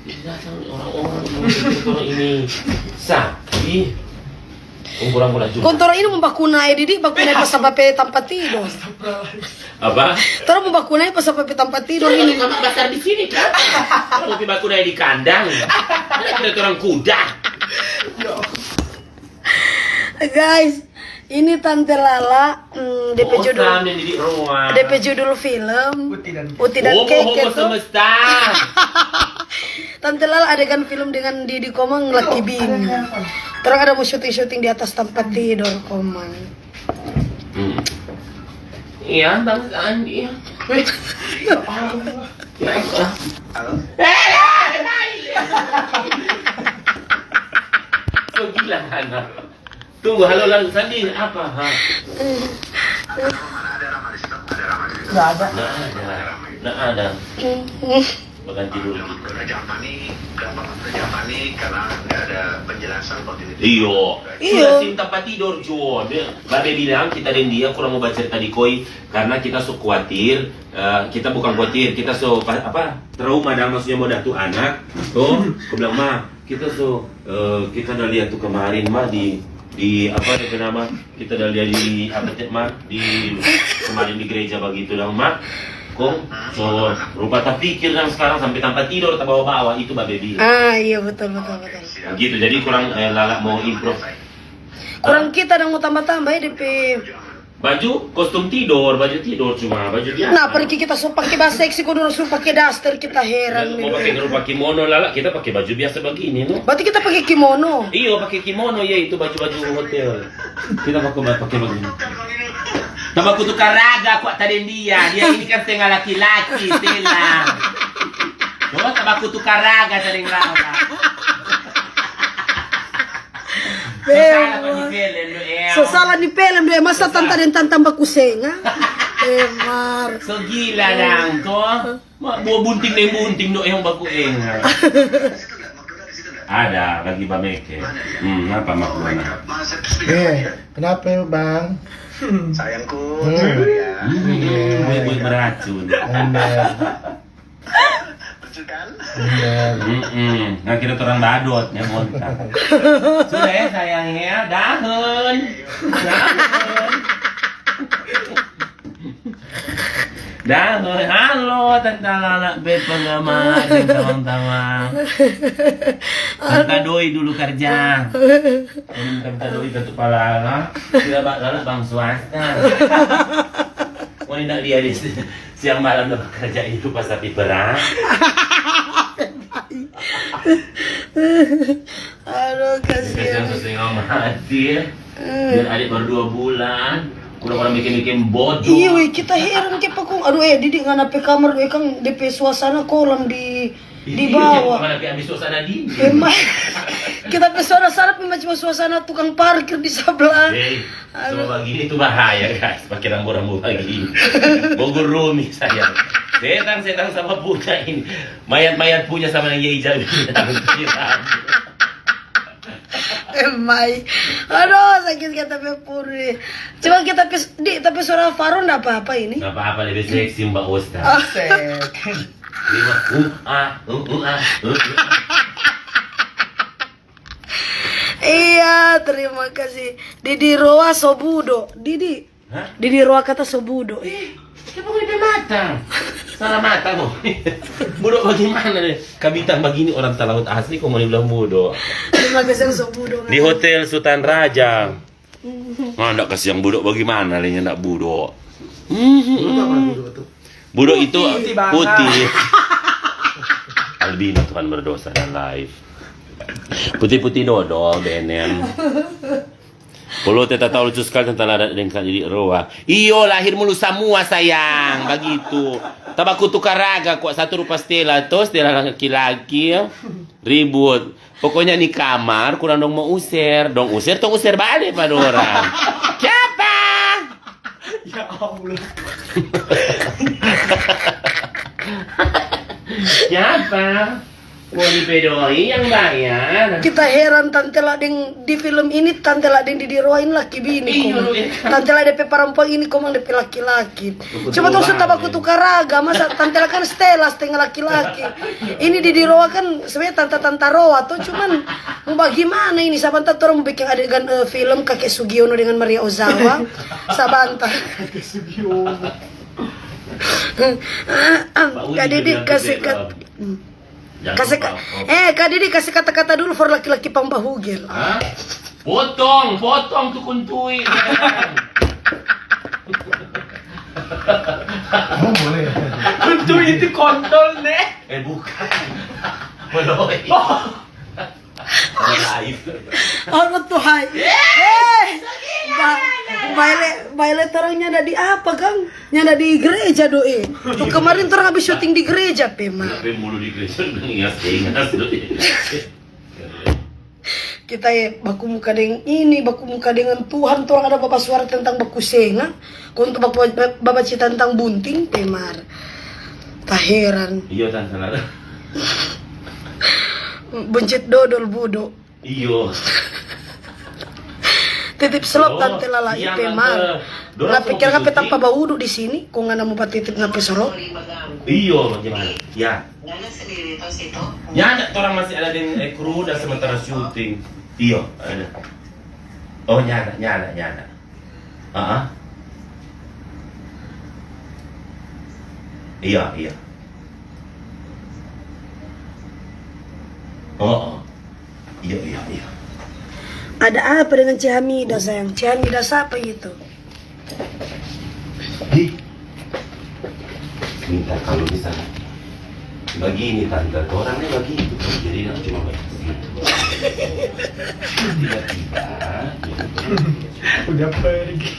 Datang orang-orang ini sapi. Kurang-kurang juga. Kontoro ini membakunai Didi, bakunai pas sampai tempat tidur. Apa? Terus membakunai pas sampai tempat tidur ini. Kamu besar di sini kan? Kalau bakunai di kandang. Kita orang kuda. Guys, ini Tante Lala, DP judul. Didi Roa. DP judul film Uti Deng Keke tuh. Semesta. Tante Lala adegan film dengan Didi Komang laki bini. Terus ada mau syuting di atas tempat tidur Komang. Iya, Bang Andi. Ya Allah. Ya Allah. Kau gila anak. Tunggu, halo lalu Sandi, apa? Nggak ada. Nggak ada. Bahkan tidur gitu. Jangan panik karena nggak ada penjelasan seperti itu. Iyo. Iyo. Sudah tempat tidur cuy. Babe bilang kita dan dia kurang mau baca cerita di koi karena kita so khawatir. Kita bukan khawatir, kita so apa? Trauma dan maksudnya mau datu anak. Tuh, aku bilang mah kita so kita udah lihat tuh kemarin mah di apa itu nama kita udah lihat di apa mah di kemarin di gereja begitu dong mah. Kok so rupa tak pikir dan sekarang sampai tempat tidur tak bawa-bawa itu babe bilang. Iya betul. Gitu, jadi kurang Lala mau improve. Kurang kita dan mau tambah-tambah ya DP. Baju kostum tidur, baju tidur cuma baju biasa. Nah, pergi kita so pakai bahasa seksi kudu suruh pakai daster kita heran. Mau pakai rupa kimono Lala, kita pakai baju biasa begini no. Berarti kita pakai kimono. Iya, pakai kimono ya itu baju-baju hotel. Kita pakai begini. Tambah kutu karaga kok tadi dia ini kan setengah laki-laki Stella. Coba tambah kutu karaga tadi Lala. Salah di film dia masa tanta dan tambah kusenga. Emar. So gila nang to. Buah bunting do yang baku Ada lagi bameke. Apa makna? Kenapa ya bang? Sayangku, ya. Buih beracun. Lucu kan? Nah kita orang badut ya monta. Sudah ya sayangnya, dahun. Dahun, halo Tante Lala, bet penggemar dan tawang-tawang. Tante doi dulu kerja. Tante doi Tante Lala, tidak Lala bang swasta. Mau tidak dia di siang malam dapat kerja itu pas api berat. Aduh kasihan. Sesuai mati. Biar adik baru 2 bulan. Kurang-kurang bikin bodoh. Iya weh, kita heran ke pakung. Aduh Didi ngana pe kamar we kan DP suasana kolam di bawah. Mana pe habis suasana di. Emang kita pe suasana pe macam suasana tukang parkir di sebelah. Sama begini itu bahaya guys, pakai rambu-rambu begini. Bogor Rumi saya. Setan sama punya ini. Mayat-mayat punya sama yang Yei Jawi. Emai, aduh sakit kita pe puri. Coba kita tapi suara Faro ndak apa-apa ini. Nggak apa-apa lebih seksi Mbak Ustaz. Iya, terima kasih. Didi Roa Sobudo. Didi. Hah? Didi Roa kata Sobudo. Kita mau di mata. Salah mata kok. Bodoh bagaimana deh? Kabitang begini orang talaut asli kok mau dibilang bodoh. Terima kasih Sobudo. Di Hotel Sultan Raja. Nggak kasih yang bodoh bagaimana lainnya nggak bodoh. Bodoh itu putih. Albino Tuhan berdosa dan live. Putih-putih dodol, Benem. Kalau tidak tahu lucu sekali tentang Lala dan Didi Roa. Iyo lahir mulu semua sayang, begitu. Tabaku tukar raga kok satu rupa Stella tuh Stella laki-laki ribut. Pokoknya di kamar kurang dong mau usir, tong usir balik pada orang. Siapa? Ya Allah. Siapa? Poli pedoi yang bayar. Kita heran Tante Lala di film ini Tante Lala Didi Roa ini laki bini komang. Tante Lala DP perempuan ini komang DP laki-laki. Coba tuh sudah baku tukar raga, masa Tante Lala kan Stella setengah laki-laki. Ini Didi Roa kan sebenarnya Tante Roa tuh cuman mau bagaimana ini sabantar orang mau bikin adegan film kakek Sugiono dengan Maria Ozawa. Sabantar. Kakek Sugiono. Kak Didi kasih Kak Didi kasih kata-kata dulu for laki-laki pambahugel. Potong tuh kuntui. Oh, boleh. Kuntui itu kontol nih. Bukan. Meloi. Live. Oh Tuhan. Baile terangnya ada di apa Kang? Nyada di gereja doi. Tuh kemarin orang habis syuting di gereja Pema. Tapi mulu di gereja ingat doi. Kita baku muka dengan Tuhan. Tuh ada bapak suara tentang baku senga. Untuk bapak cerita tentang bunting Pemar. Tak heran. Iya Tantelala. Bencet dodol bodoh. Iyo. Titip selop Tante Lala itu mah. Lah pikir ngape tanpa bau uduk di sini, kok nggak mau titip ngape selop? Iyo bagaimana? Ya. Nana sendiri tahu situ. Ya ada orang masih ada di kru dan sementara syuting. Iyo ada. Oh nyada. Iya. Oh. Iya. Ada apa dengan Cihamida sayang? Cihamida siapa itu? Minta kalau bisa begini tante, orangnya begitu, jadi aku cuma begitu. Tiba-tiba, Udah pergi.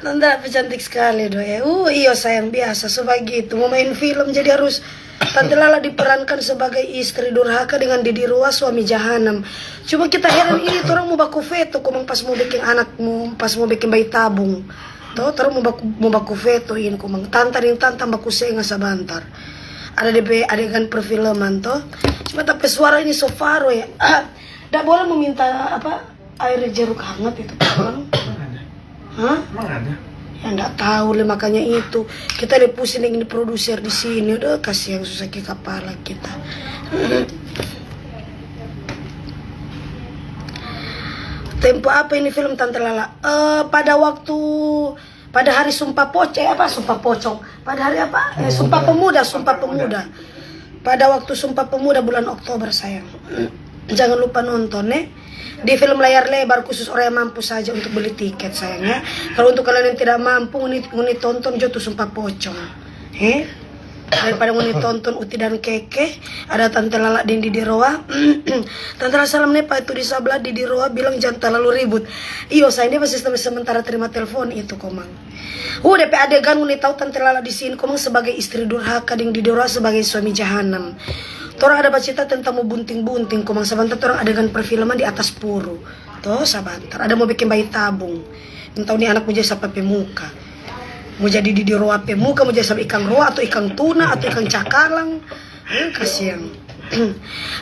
Tante apa cantik sekali doi. Iya sayang biasa sebegitu. Mau main film jadi harus Tante Lala diperankan sebagai istri durhaka dengan Didi Roa suami jahanam. Cuma kita heran ini orang mau baku veto komang pas mau bikin anakmu, pas mau bikin bayi tabung. Tuh orang mau baku veto ini komang tanta baku senga sabantar. Ada DP adegan perfilman tuh. Cuma tapi suara ini sofaro ya. Nggak boleh meminta apa air jeruk hangat itu kan? Hah? Emang ada? Ya nggak tahu lah makanya itu kita udah pusing ini produser di sini udah kasih yang susah ke kepala kita. Tempo apa ini film Tante Lala? Pada hari Sumpah Pocong. Pada hari apa? Sumpah Pemuda. Pada waktu Sumpah Pemuda bulan Oktober sayang. Jangan lupa nonton di film layar lebar khusus orang yang mampu saja untuk beli tiket sayangnya. Kalau untuk kalian yang tidak mampu nguni tonton Jotu Sumpah Pocong. Daripada nguni tonton Uti Deng Keke, ada Tante Lala dan Didi Roa. Tante Lala salam nepa itu di sebelah Didi Roa bilang jangan terlalu ribut. Iyo saya ini masih sementara terima telepon itu komang. DP adegan nguni tahu Tante Lala di sini komang sebagai istri durhaka dan Didi Roa sebagai suami jahanam. Orang ada cerita tentang mau bunting-bunting, komang sebentar orang adegan perfilman di atas puru. Tuh sebentar, ada mau bikin bayi tabung. Entah ini anak mau jadi sampai pemuka. Mau jadi Didi Roa pemuka, mau jadi sampai ikan roa atau ikan tuna atau ikan cakalang. Kasihan.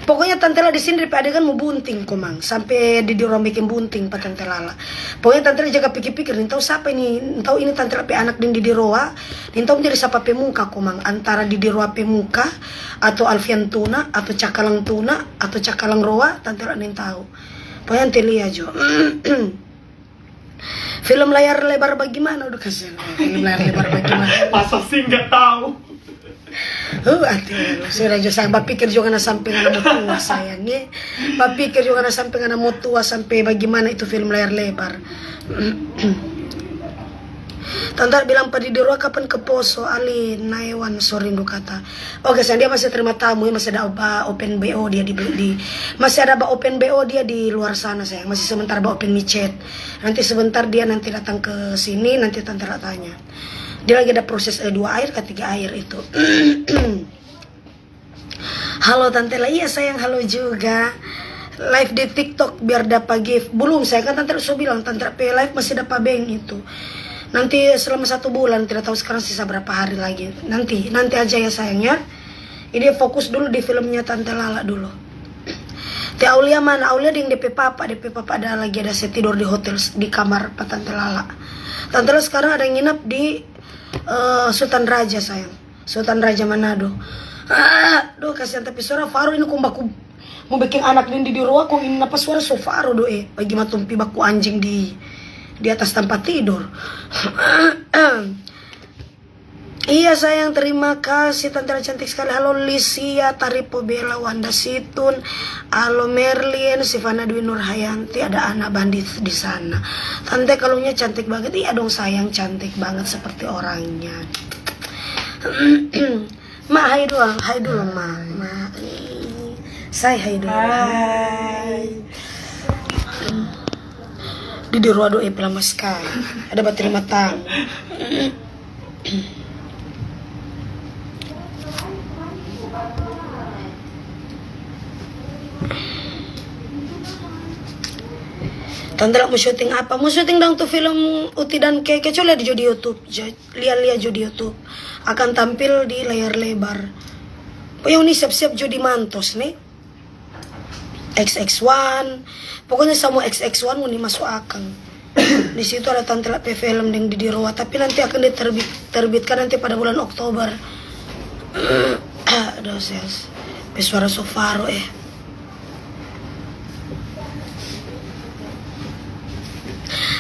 Pokoknya Tante Lala di sini dari adegan mau bunting komang sampai Didi Roa bikin bunting pak Tante Lala. Pokoknya Tante Lala jaga pikir-pikir, tahu siapa ini? Tahu ini Tante Lala anak dan Didi Roa. Tahu menjadi siapa pemuka komang antara Didi Roa pemuka atau Alfian tuna atau cakalang tuna atau cakalang roa Tante Lala tahu. Pokoknya nanti lihat jo. Film layar lebar bagaimana udah kasih. Film layar lebar bagaimana? Masa sih nggak tahu? Saya sayang pikir juga na sampai ngana mau tua sayangnya. Pikir juga na sampai ngana mau tua sampai bagaimana itu film layar lebar. Tante bilang pada Didi Roa kapan ke Poso Ali Naiwan Sorindu kata. Oke, dia masih terima tamu, masih ada open BO dia masih ada open BO dia di luar sana sayang. Masih sebentar open micet. Nanti sebentar dia nanti datang ke sini nanti Tante tanya. Dia lagi ada proses 2 air ke 3 air itu. Halo Tante Lala, iya sayang halo juga. Live di TikTok biar dapat gift. Belum saya kan Tante sudah bilang Tante live masih dapat bank itu. Nanti selama 1 bulan, tidak tahu sekarang sisa berapa hari lagi. Nanti aja ya sayangnya. Ini fokus dulu di filmnya Tante Lala dulu. Teh Aulia mana? Aulia dengan DP papa ada lagi ada saya tidur di hotel di kamar Pak Tante Lala. Tante Lala sekarang ada yang nginap di Sultan Raja sayang. Sultan Raja Manado. Aduh kasihan tapi suara Faro ini kumbaku mau bikin anak Didi Roa kok ini apa suara so Faro bagi matumpi baku anjing di atas tempat tidur. Iya sayang, terima kasih Tante cantik sekali. Halo Lisia, Taripo Bella, Wanda Situn, halo Merlin, Sivana Dwi Nurhayanti, ada anak bandit di sana. Tante kalungnya cantik banget. Iya dong sayang, cantik banget seperti orangnya. Ma, hai dulu Ma. Say hai dulu. Hai. Didi Roa doa lama sekali. Ada berterima tamu. Tante mau syuting apa? Mau syuting dong tuh film Uti Deng Keke. Coba lihat di YouTube. Lihat di YouTube. Akan tampil di layar lebar. Pokoknya ini siap-siap jadi mantos nih. XX1. Pokoknya semua XX1 ini masuk akang. Di situ ada Tantelala film dengan Didi Roa, tapi nanti akan diterbitkan nanti pada bulan Oktober. Aduh, ses. Pesuara Sofaro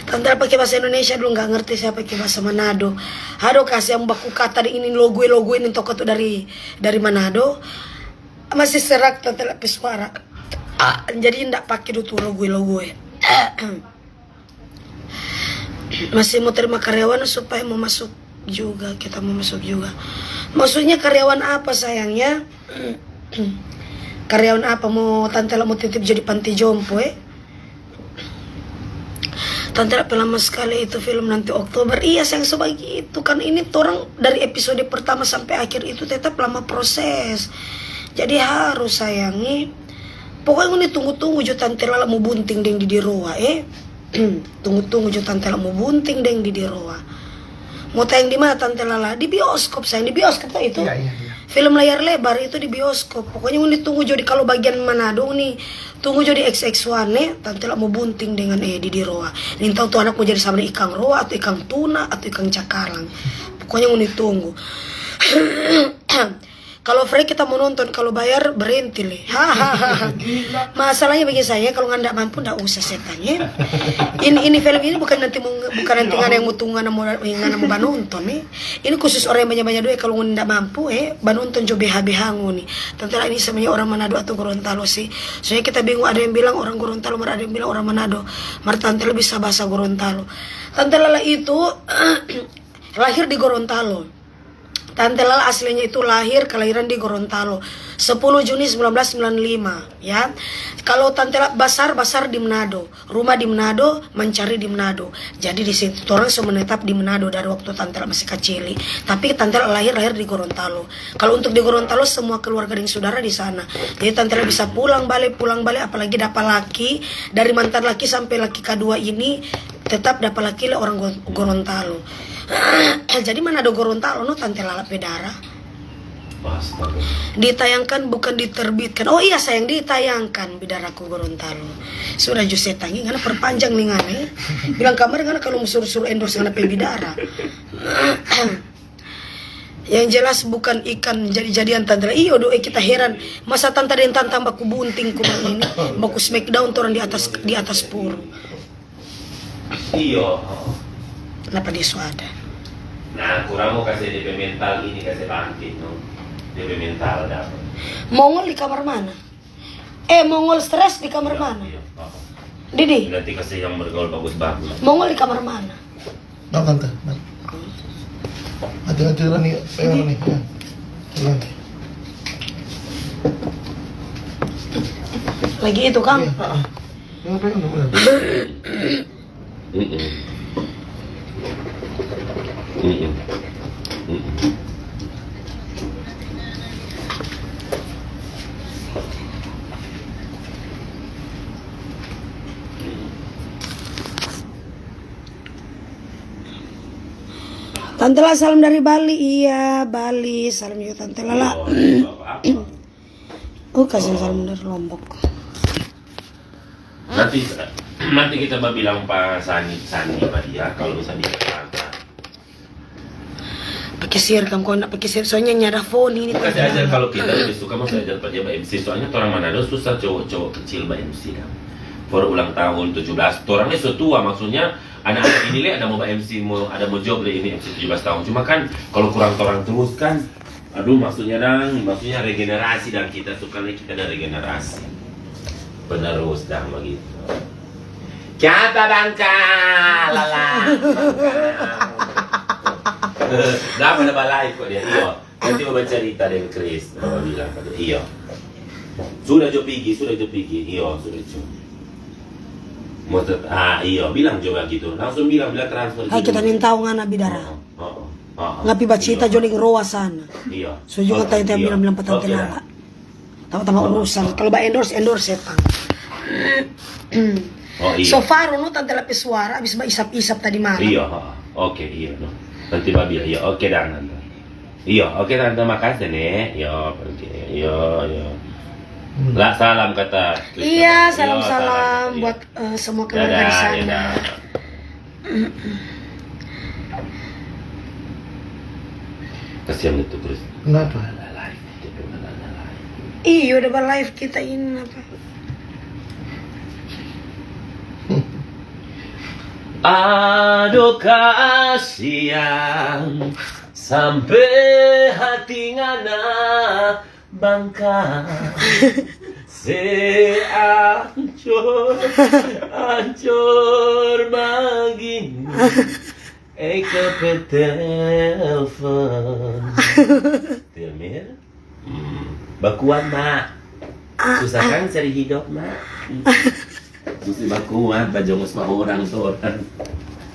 Tante pakai bahasa Indonesia dulu, nggak ngerti saya pakai bahasa Manado. Aduh kasih yang baku kata ini logo ini toko tuh dari Manado. Masih serak Tante pesuara. Jadi ndak pakai tuh logo. Masih mau terima karyawan supaya mau masuk juga, kita mau masuk juga. Maksudnya karyawan apa sayangnya? Karyawan apa? Mau Tante mau titip jadi panti jompo Tante lama sekali itu film nanti Oktober. Iya sayang sebagi itu kan ini orang dari episode pertama sampai akhir itu tetap lama proses. Jadi harus sayangi. Pokoknya ini tunggu-tunggu jo Tantelala mau bunting deng Didi Roa tunggu-tunggu jo Tantelala mau bunting deng Didi Roa. Mau tayang di mana Tantelala? Di bioskop sayang, di bioskop tuh itu. Iya. Film layar lebar itu di bioskop. Pokoknya ini tunggu jo di kalau bagian Manado nih. Tunggu jo di XX1 Tantelala mau bunting dengan Didi Roa. Ini tahu tuh anak mau jadi sama ikan roa atau ikan tuna atau ikan cakalang. Pokoknya ini tunggu. Kalau free kita mau nonton, kalau bayar berhenti nih. Masalahnya bagi saya kalau nggak mampu nggak usah setannya. Ini film ini bukan nanti nggak yang mutungan mau nonton nih. Ini khusus orang yang banyak duit kalau nggak mampu nonton coba BH nih. Tentulah ini sebenarnya orang Manado atau Gorontalo sih. Soalnya kita bingung, ada yang bilang orang Gorontalo, ada yang bilang orang Manado. Tante bisa bahasa Gorontalo. Tantelala itu lahir di Gorontalo. Tante Lala aslinya itu kelahiran di Gorontalo 10 Juni 1995 ya. Kalau Tante Lala basar di Manado, rumah di Manado, mencari di Manado. Jadi di situ orang semua menetap di Manado dari waktu Tante Lala masih kecil. Tapi Tante Lala lahir di Gorontalo. Kalau untuk di Gorontalo semua keluarga dan saudara di sana. Jadi Tante Lala bisa pulang balik apalagi dapat laki dari mantan laki sampai laki kedua ini tetap dapat laki orang Gorontalo. Jadi mana ada Gorontalo Tante Lala pedara. Ditayangkan bukan diterbitkan. Oh iya sayang, ditayangkan bidaraku Gorontalo. Sudah juse tangi karena perpanjang nih ngane. Bilang kamar karena kalau suruh endorse ngana bidara. Yang jelas bukan ikan jadi-jadian Tante. Iyo kita heran. Masa Tante dan Tante baku bunting kumang ini, baku smackdown turun di atas pur. Iyo. Kenapa dia suada? Nah, kurang mau kasih DP mental ini, kasih bangkit, no? DP mental dapat. Mongol di kamar mana? Mongol stres di kamar mana? Iya, Didi? nanti kasih yang bergaul bagus-bagus. Mongol di kamar mana? Nah, Tante. Hati-hati lah nih, pegang nih. Ya. Lagi itu, Kang? Iya. Pegang udah. Tantelala salam dari Bali. Iya, Bali. Salam juga Tantelala. Kasih salam dari Lombok. Nanti kita bilang Pak Sani sama dia kalau misalnya dia Jakarta. Pakai sihir kamu, kau nak pakai sihir soalnya nyada phone ini. Kasih ajar kalau kita lebih suka mau saya ajar Pak dia MC, soalnya orang Manado susah cowok kecil MC kan. For ulang tahun 17, orangnya setua maksudnya anak-anak ini ada mau MC, ada mau job ini MC 17 tahun. Cuma kan kalau kurang orang terus kan, aduh maksudnya regenerasi dan kita ada regenerasi. Penerus dan begitu. Kata bangka, lala. Dah pada balai kok dia, iyo. Nanti mau cerita dengan Chris, bawa bilang pada iyo. Sudah jo pergi, iyo sudah jo. Iyo bilang coba gitu, langsung bilang transfer. Hai kita minta ngana bidara. Ngapi bacita joling roa sana. Iya. So juga tanya bilang Tante Lala. Tahu urusan. Kalau endorse setang. Iya. So far no Tante lapis suara habis isap-isap tadi malam. Iya, oke iya no. Nanti babi iya oke dan Tante. Iya, oke Tante makasih nih. Iya. Lah salam kata. Iya, salam buat semua keluarga di sana. Kasihan itu Chris. Kenapa? Iya, udah live kita ini apa? Aduh kasihan sampai hati ngana bangka hancur begini ke telepon Tilmir bakuan mak susah kan cari hidup mak mesti bakuan bajong sama orang tuh orang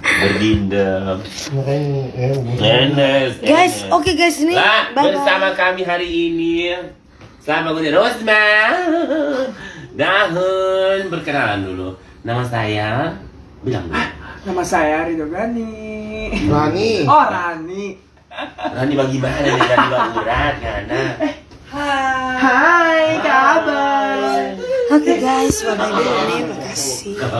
berdindam. Guys, oke guys ini bersama kami hari ini sama gue Rosman Dahun. Berkenalan dulu, nama saya bilang dulu. Nama saya Ridho Gani. Rani. Oh Rani. Rani bagaimana nih Rani Bagurat ngana? Hai kabar. Oke guys, bye bye dulu nih, makasih.